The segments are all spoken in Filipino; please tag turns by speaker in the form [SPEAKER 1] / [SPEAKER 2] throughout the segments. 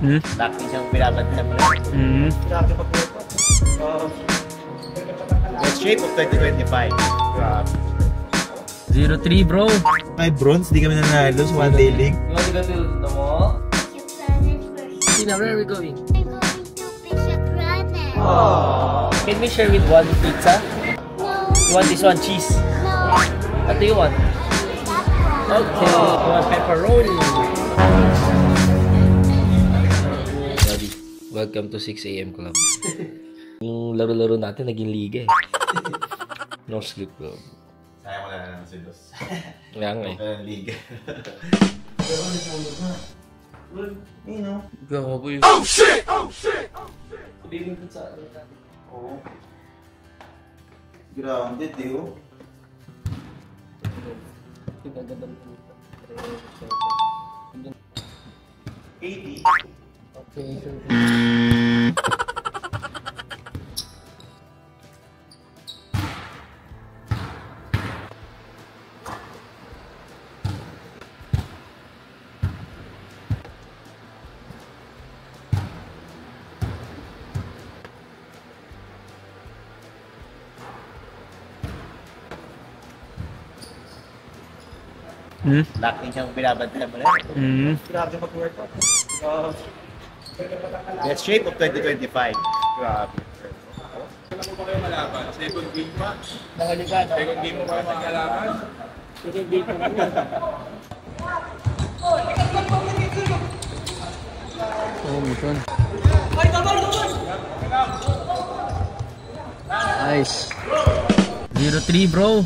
[SPEAKER 1] Laki siyang binabantayan mo rin. The shape of 2025.
[SPEAKER 2] 0-3 bro.
[SPEAKER 3] Ay, bronze, di kami nanalo sa One Day League.
[SPEAKER 2] You want to go to the mall? Tina, where are we going?
[SPEAKER 4] I'm going to Pizza Planet.
[SPEAKER 2] Can we share with one pizza?
[SPEAKER 4] No.
[SPEAKER 2] You want this one, cheese?
[SPEAKER 4] No.
[SPEAKER 2] What do you want? Okay, you want pepperoni. Daddy, welcome to 6 AM Club. Yung laro-laro natin, naging liga eh. No sleep club.
[SPEAKER 3] Sayang wala na naman si Dos.
[SPEAKER 2] Kaya nga eh.
[SPEAKER 3] Walang liga. Pero ano po na? You know.
[SPEAKER 2] Gawa po yun. Oh shit! Oh shit! Oh shit! Sabihin mo sa ano natin.
[SPEAKER 3] Oo. Grounded eh oh.
[SPEAKER 2] Tigagandang po.
[SPEAKER 3] 80.
[SPEAKER 2] Okay, sure.
[SPEAKER 1] Laki siyang binabantayan mo rin.
[SPEAKER 3] Grabe mag-workout.
[SPEAKER 1] The shape of 2025.
[SPEAKER 3] Grabe. Kailan mo ba kayo malaban? Second game pa?
[SPEAKER 2] Nakalikan.
[SPEAKER 3] Second game mo ba kayo magkalaban?
[SPEAKER 2] Second game pa naman. Oh, muton. Nice. 0-3 bro.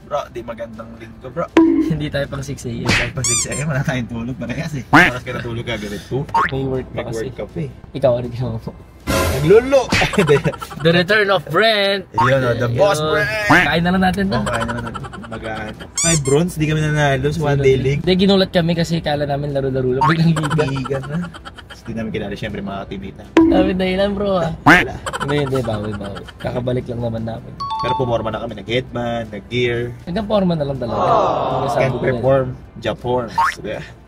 [SPEAKER 3] Bro, di magandang linggo bro.
[SPEAKER 2] Hindi tayo pang 6 AM.
[SPEAKER 3] Kahit pa 6 AM, wala tayong tulog. Parehas eh. Parehas ka natulog ka, ganit 2.
[SPEAKER 2] May work pa kasi.
[SPEAKER 3] Mag-work ka pa eh.
[SPEAKER 2] Ikaw, ano ginawa mo?
[SPEAKER 3] Naglulo!
[SPEAKER 2] The return of Brent!
[SPEAKER 3] Yun o, the boss Brent!
[SPEAKER 2] Kain na lang natin to.
[SPEAKER 3] Oo, kaya naman mag-aan. Ay, bronze, di kami nanalo sa One Day League.
[SPEAKER 2] Hindi, ginulat kami kasi kala namin laro-laro lang. Biglang liga.
[SPEAKER 3] Liga na. Tapos di namin kilala siyempre mga teammate.
[SPEAKER 2] Sabi na ilan bro ah.
[SPEAKER 3] Wala.
[SPEAKER 2] Hindi, bawi. Kakabalik lang naman namin.
[SPEAKER 3] Pero pumorma na kami, nag-headband, nag-gear.
[SPEAKER 2] Hanggang forma na lang talaga.
[SPEAKER 3] Can't perform, job form.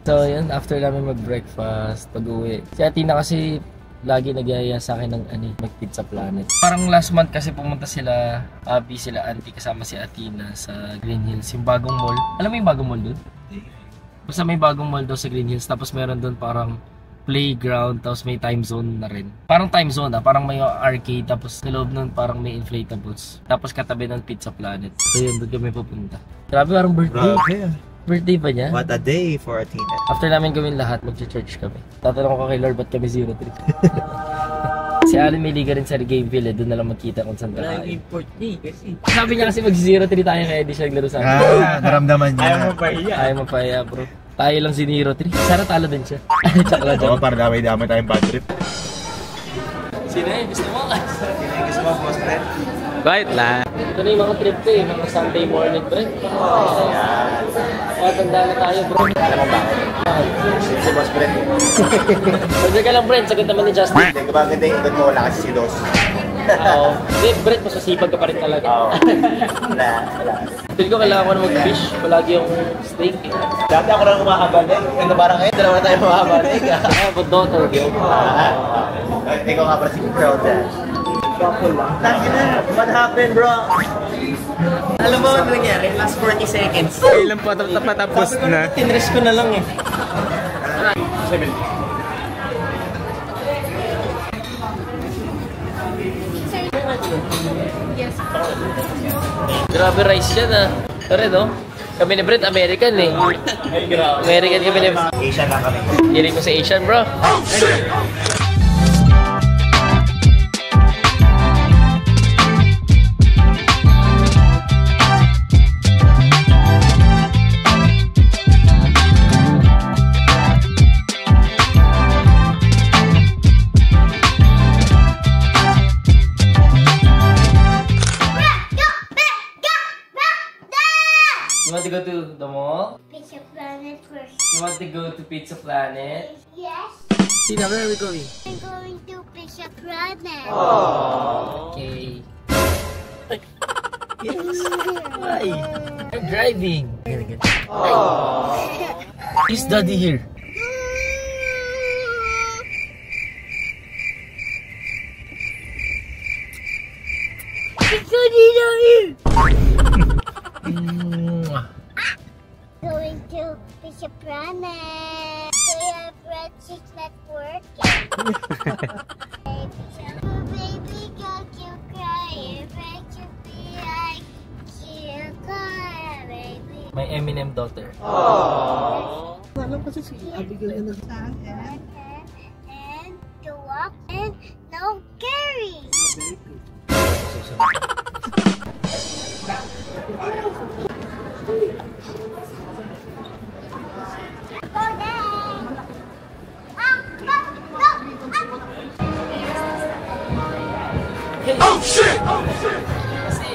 [SPEAKER 2] So yun, after namin mag-breakfast, pag-uwi. Si Atina kasi lagi nagyaya sa akin ng mag-Pizza Planet. Parang last month kasi pumunta sila, Abby, sila auntie kasama si Atina sa Green Hills, yung bagong mall. Alam mo yung bagong mall doon? Basta may bagong mall daw sa Green Hills, tapos meron doon parang playground, tapos may time zone na rin. Parang time zone parang may arcade, tapos sa loob nun parang may inflatables. Tapos katabi ng Pizza Planet. So yun, doon kami pupunta. Grabe, parang birthday.
[SPEAKER 3] Grabe.
[SPEAKER 2] Birthday ba niya?
[SPEAKER 3] What a day for Atina.
[SPEAKER 2] After namin gawin lahat, mag-church kami. Tatanong ko kay Lord, ba't kami 0-3? Si Allen may liga rin sa Gameville doon na lang magkita kung saan tayo. Sabi niya kasi mag-0-3 tayo kaya di siya naglaro sa akin.
[SPEAKER 3] Naramdaman niya.
[SPEAKER 1] Ayaw mo pahiya.
[SPEAKER 2] Ayaw mapahiya bro. Tayo lang si 0-3. Sana talo din siya. Tsaka lang
[SPEAKER 3] Oo, para damay-damay tayong bad trip.
[SPEAKER 2] Sino eh? Gusto mo?
[SPEAKER 3] Gusto mo, boss Brent?
[SPEAKER 2] Right lang. Ito na yung mga trip ko eh. Mga Sunday morning bro. Matanda na tayo bro.
[SPEAKER 1] Alam mo ba? Si Boss Brent.
[SPEAKER 2] Pwede ka lang Brent, sagot naman ni Justin.
[SPEAKER 1] Hindi ko ba ganda yung ikot mo, wala kasi si Dos.
[SPEAKER 2] Oo. Hindi, Brent, mas masipag ka pa rin talaga.
[SPEAKER 1] Oo. Wala.
[SPEAKER 2] Feel ko kailangan ko na mag-fish. Palagi yung steak.
[SPEAKER 1] Dati ako lang umakabalik. Ito parang ngayon, dalawa na tayo umakabalik.
[SPEAKER 2] But daughter, girl.
[SPEAKER 1] Ikaw nga pala si Proud. What happened, bro? Alam mo ano nangyari? Last 40 seconds.
[SPEAKER 2] Kailan pa tapos na? Tinrest ko na lang eh.
[SPEAKER 4] Yes.
[SPEAKER 2] Grabe rice yan ah. Pero no? Kami ni Brent, American eh. American kami ni...
[SPEAKER 1] Asian lang kami.
[SPEAKER 2] Hiling ko sa Asian bro. You want to go to the mall?
[SPEAKER 4] Pizza Planet first.
[SPEAKER 2] You want to go to Pizza Planet?
[SPEAKER 4] Yes.
[SPEAKER 2] Tina, where are we going?
[SPEAKER 4] I'm going to Pizza Planet.
[SPEAKER 2] Okay. Yes. Why? I'm driving. Is Daddy here?
[SPEAKER 4] Going to Bishop Planet. Your bread is not working. Baby, don't you cry. Make you be like you cry, baby.
[SPEAKER 2] My Eminem daughter.
[SPEAKER 5] Alam kasi si Abigail na nagsahan
[SPEAKER 4] And to walk and no carry. Go there.
[SPEAKER 2] Oh shit! Kasi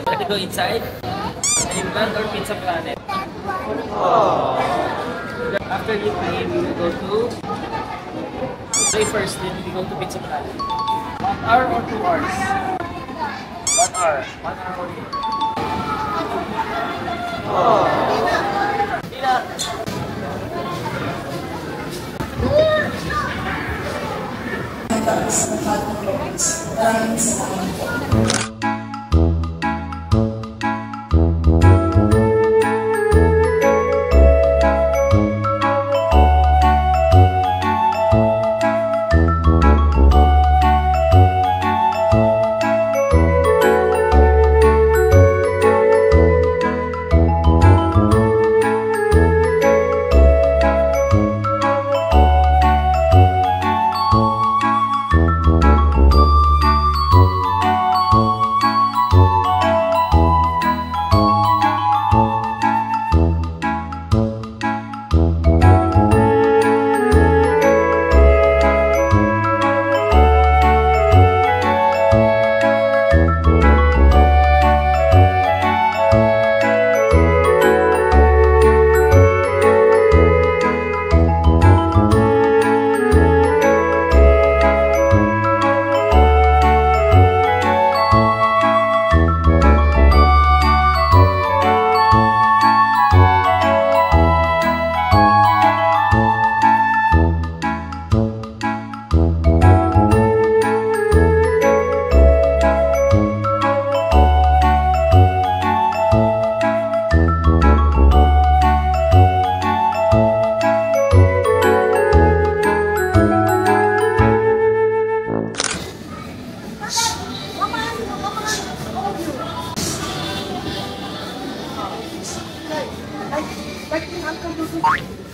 [SPEAKER 2] want to go inside? Dreamland or Pizza Planet? After you play, we will go to play first, then we go to Pizza Planet. 1 hour or 2 hours? 1 hour. 1 hour only. Tina!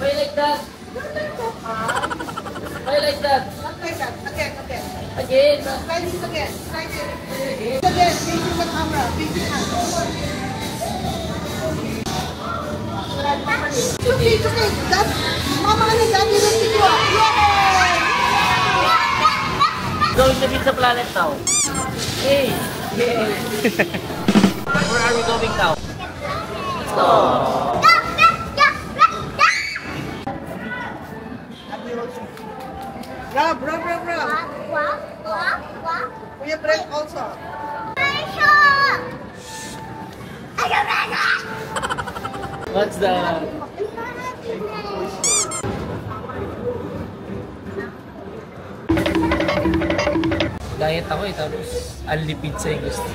[SPEAKER 2] Why like that? Why like that?
[SPEAKER 5] Not like that. Again.
[SPEAKER 2] Again.
[SPEAKER 5] Try this again. Try this. Again. Facing the camera. Facing us. It's okay. That's Mama and Daddy will pick you up. Yay!
[SPEAKER 2] Going to Pizza Planet now. Hey. Where are we going now? Let's go.
[SPEAKER 5] Rub.
[SPEAKER 4] Walk.
[SPEAKER 5] Kuya break also.
[SPEAKER 2] What's the... Diet ako eh, tapos only pizza yung gusto.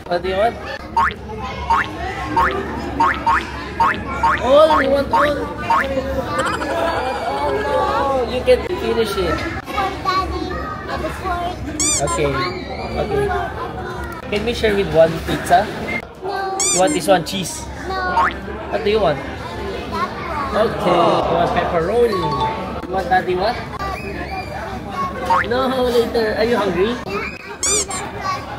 [SPEAKER 2] What do you want? All, you want all? Oh no, you can finish it. Okay. Can we share with one pizza?
[SPEAKER 4] No.
[SPEAKER 2] You want this one, cheese?
[SPEAKER 4] No.
[SPEAKER 2] What do you want? Okay, you want pepperoni? You want daddy what? No, later. Are you hungry?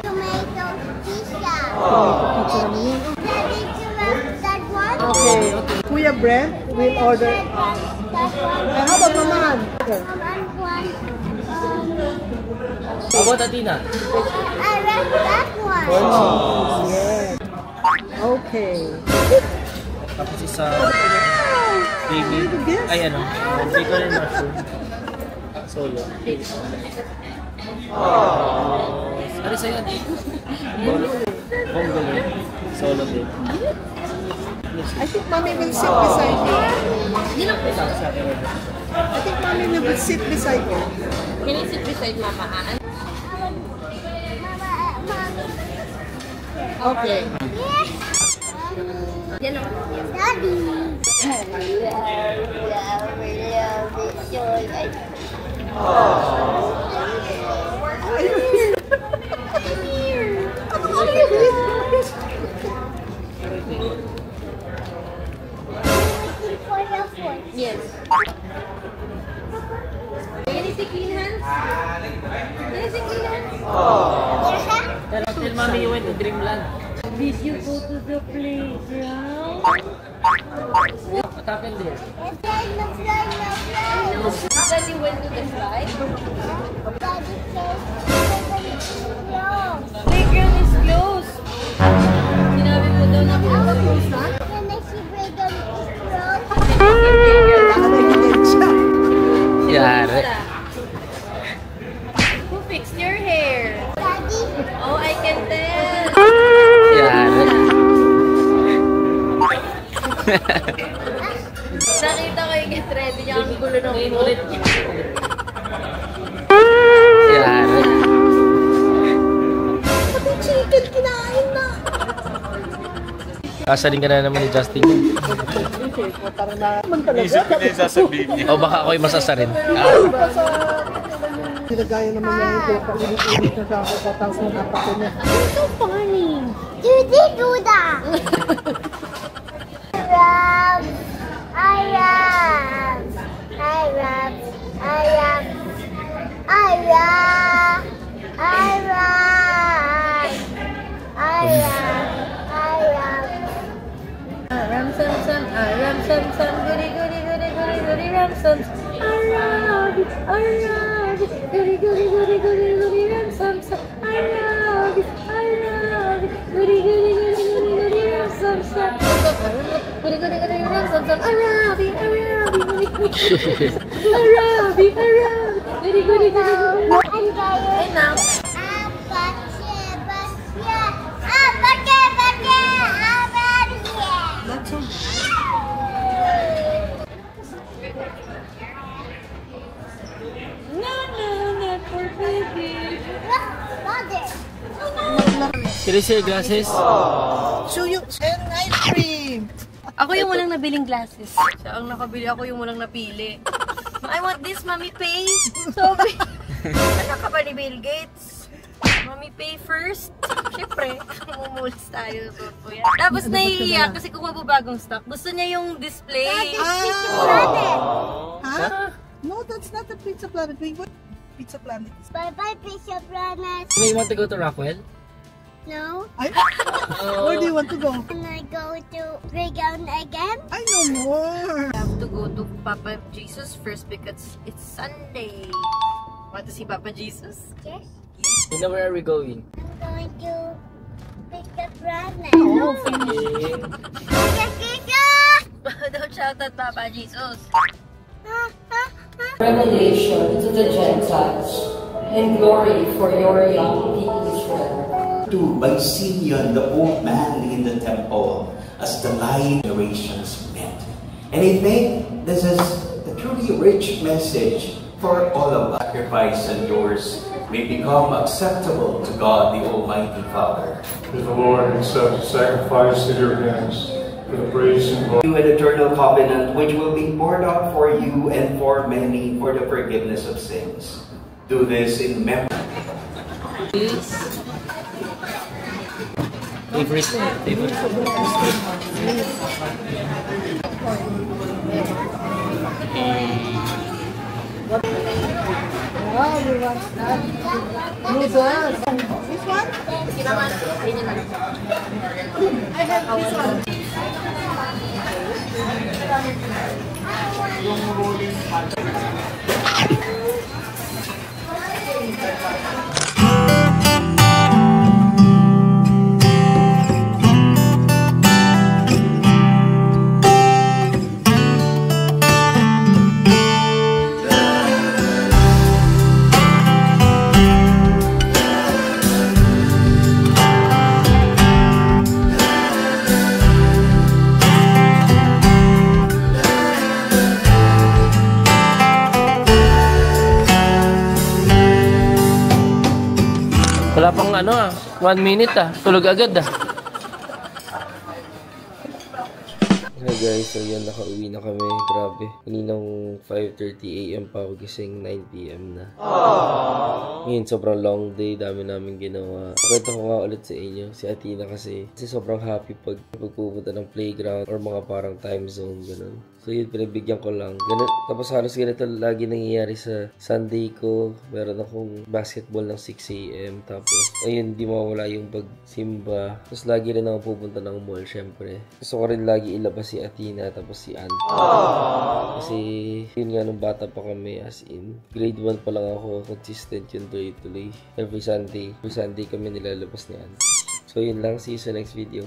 [SPEAKER 4] Tomato pizza.
[SPEAKER 5] Pizza naman yun.
[SPEAKER 4] Daddy, do you want that one?
[SPEAKER 2] Okay.
[SPEAKER 5] Kuya Brent will order.
[SPEAKER 4] That one.
[SPEAKER 5] How about Maman?
[SPEAKER 2] How about Athena?
[SPEAKER 4] I like that one.
[SPEAKER 5] Yes. Okay.
[SPEAKER 2] Tapos isa baby. Ay ano, bacon and mushroom. Solo. Ano sa'yo, Ate? Bongo. Solo din.
[SPEAKER 5] I think mommy will sit beside you. I think mommy will sit beside you.
[SPEAKER 6] Can you sit beside Mama Ann?
[SPEAKER 5] Okay.
[SPEAKER 6] Yan o.
[SPEAKER 4] Daddy.
[SPEAKER 6] Yes. Can you see clean hands? Can you see clean hands?
[SPEAKER 2] Tell mommy you went to Dreamland.
[SPEAKER 6] Did you go to the playground?
[SPEAKER 2] What happened there?
[SPEAKER 6] Daddy went to the slide? Playground is closed. Sinabi mo daw na close na?
[SPEAKER 2] Yari.
[SPEAKER 6] Who fixed your hair?
[SPEAKER 4] Daddy.
[SPEAKER 6] Oh, I can tell.
[SPEAKER 2] Yari.
[SPEAKER 6] Nakita ko yung get ready niya. Ang gulo ng ulit niya.
[SPEAKER 2] Yari.
[SPEAKER 5] Pati chicken kinain na.
[SPEAKER 2] Kasaling ka na naman ni Justin.
[SPEAKER 5] Parang naman talaga.
[SPEAKER 3] Isip ko na yung sasabihin niya.
[SPEAKER 2] O baka ako'y masasarin.
[SPEAKER 5] Sinagaya naman niya yung pinapaulit-ulit na sa ako tapos na napako niya.
[SPEAKER 4] So funny. You did do that. I am.
[SPEAKER 6] Ram sam sam, ram sam sam, goody goody goody goody goody ram sam. Arabi, goody goody goody goody goody ram sam sam. Arabi, goody goody goody goody goody ram sam sam. Goody goody goody ram sam sam. Arabi, goody goody goody goody. Enough.
[SPEAKER 5] That's so
[SPEAKER 6] No, not for baby.
[SPEAKER 2] Can you see your glasses?
[SPEAKER 5] show you and ice cream.
[SPEAKER 6] Ako yung walang nabiling glasses. Siya ang nakabili, ako yung walang napili. I want this, Mommy Pay. Sabi, anak ka ba ni Bill Gates? Mommy Pay first. Siyempre, mumulis tayo. So, yan. Tapos naiiyak kasi kung mababagong stock. Gusto niya yung display.
[SPEAKER 5] Huh? No, that's not the Pizza Planet. Wait, what? Pizza Planet.
[SPEAKER 4] Bye-bye, Pizza Planet.
[SPEAKER 2] You want to go to Rockwell?
[SPEAKER 4] No.
[SPEAKER 5] Where do you want to go?
[SPEAKER 4] Can I go to playground again?
[SPEAKER 5] I know more.
[SPEAKER 6] I have to go to Papa Jesus first because it's Sunday. Want to see Papa Jesus?
[SPEAKER 4] Yes.
[SPEAKER 2] You know where are we going?
[SPEAKER 4] I'm going to Pizza Planet.
[SPEAKER 2] Okay.
[SPEAKER 6] Don't shout at Papa Jesus.
[SPEAKER 7] Revelation to the Gentiles, and glory for your young people Israel.
[SPEAKER 8] By Simeon, the old man in the temple, as the light generations met. And I think this is a truly rich message for all of us. Sacrifice and yours may become acceptable to God, the Almighty Father.
[SPEAKER 3] May the Lord accept the sacrifice at your hands for the praise and glory.
[SPEAKER 8] An eternal covenant which will be poured out for you and for many for the forgiveness of sins. Do this in memory.
[SPEAKER 2] Favorite.
[SPEAKER 5] Wow, we want that. Noodles. This one? I have this one.
[SPEAKER 2] Wala pang 1 minute tulog agad Hey guys, so yan, nakauwi na kami. Grabe. Kaninang 5:30 AM pa ako gising, 9 PM na. Ngayon, sobrang long day. Dami namin ginawa. Kwento ko nga ulit sa inyo. Si Athena kasi sobrang happy pag pupunta ng playground or mga parang time zone, ganun. So yun, pinabigyan ko lang. Ganun, tapos halos ganito lagi nangyayari sa Sunday ko. Meron akong basketball ng 6 AM. Tapos, ayun, di mawala yung pagsimba. Tapos lagi rin ako pupunta ng mall, syempre. Gusto ko rin lagi ilabas si Athena tapos si Auntie. Kasi yun nga nung bata pa kami, as in grade 1 pa lang ako, consistent yun tuloy-tuloy. Every Sunday kami nilalabas ni Auntie. So yun lang, see you sa next video.